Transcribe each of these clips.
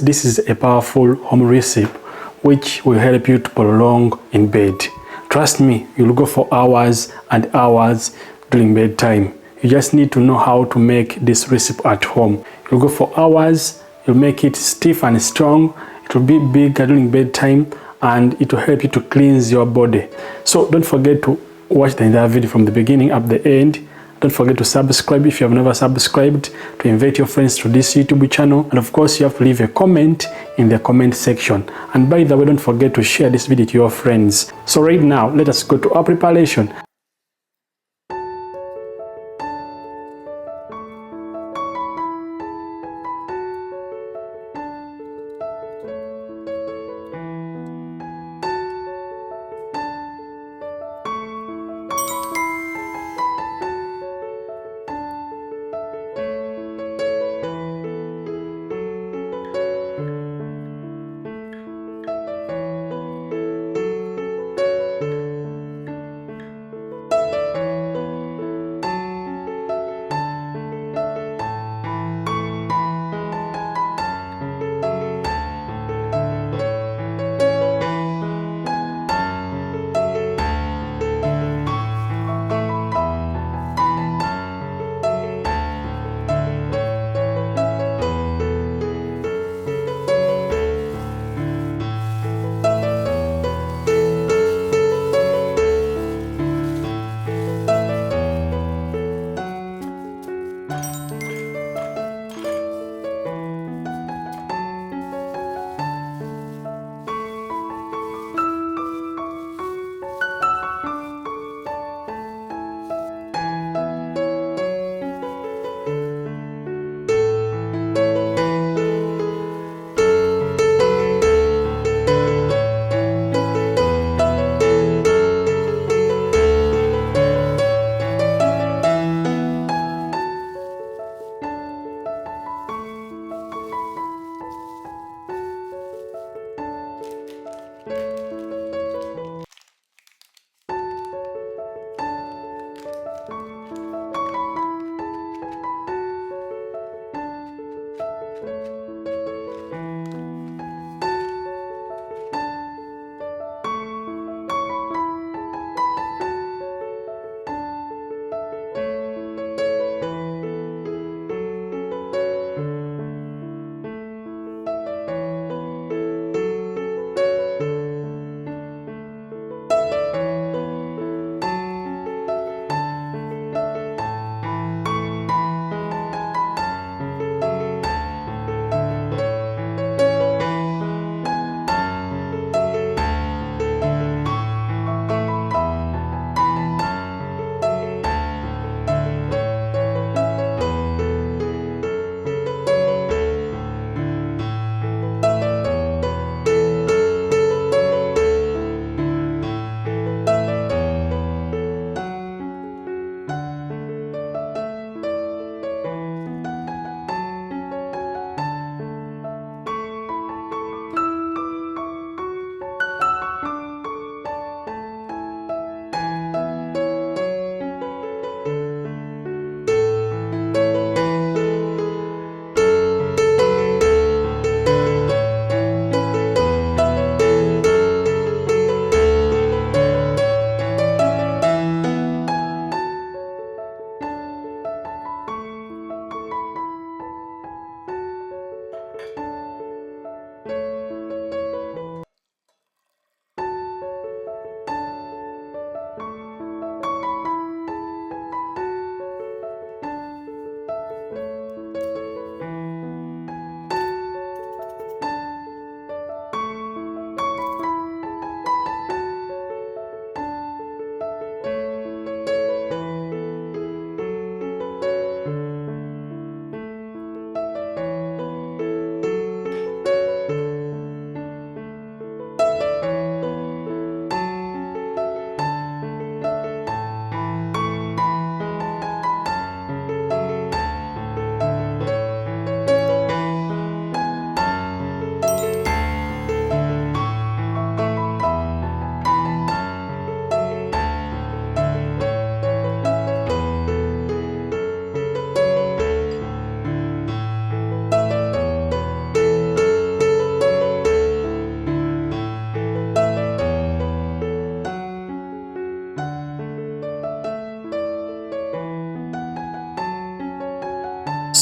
This is a powerful home recipe which will help you to prolong in bed. Trust me, you'll go for hours and hours during bedtime. You just need to know how to make this recipe at home. You'll go for hours, you'll make it stiff and strong, it will be bigger during bedtime, and it will help you to cleanse your body. So don't forget to watch the entire video from the beginning up the end. Don't forget to subscribe if you have never subscribed, to invite your friends to this YouTube channel, and of course you have to leave a comment in the comment section. And by the way, don't forget to share this video to your friends. So right now, let us go to our preparation.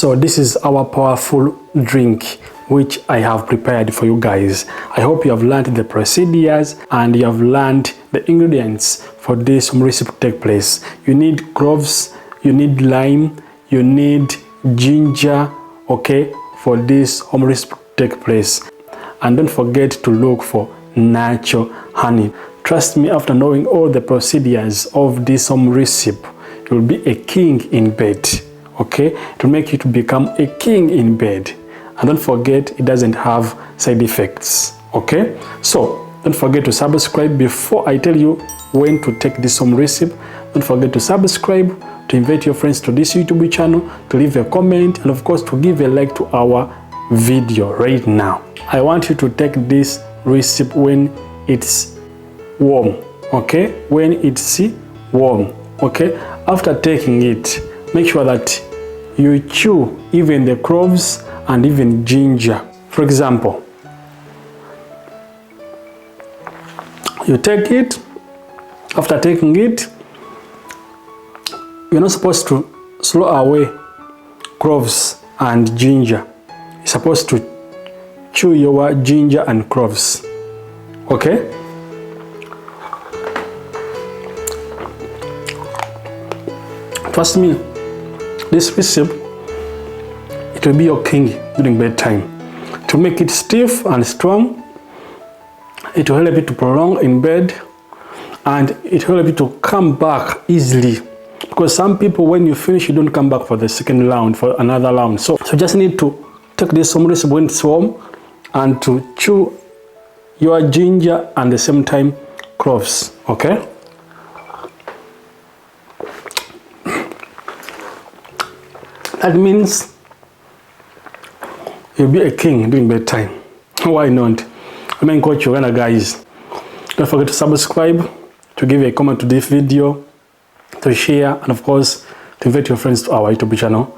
So this is our powerful drink which I have prepared for you guys. I hope you have learned the procedures and you have learned the ingredients for this home recipe to take place. You need cloves, you need lime, you need ginger, okay, for this home recipe to take place. And don't forget to look for natural honey. Trust me, after knowing all the procedures of this home recipe, you'll be a king in bed, okay? It will make you to become a king in bed. And don't forget, it doesn't have side effects, okay? So don't forget to subscribe. Before I tell you when to take this home recipe, don't forget to subscribe, to invite your friends to this YouTube channel, to leave a comment, and of course to give a like to our video right now. I want you to take this recipe when it's warm, okay? When it's warm, okay? After taking it, make sure that you chew even the cloves and even ginger. For example, you take it. After taking it, you're not supposed to throw away cloves and ginger. You're supposed to chew your ginger and cloves, okay? Trust me, this recipe, it will be your king during bedtime. To make it stiff and strong, it will help you to prolong in bed, and it will help you to come back easily. Because some people, when you finish, you don't come back for the second round, for another round. So you just need to take this home recipe when it's warm and to chew your ginger and at the same time cloves, okay? That means you'll be a king during bedtime. Why not? I mean, coach you guys. Don't forget to subscribe, to give a comment to this video, to share, and of course, to invite your friends to our YouTube channel.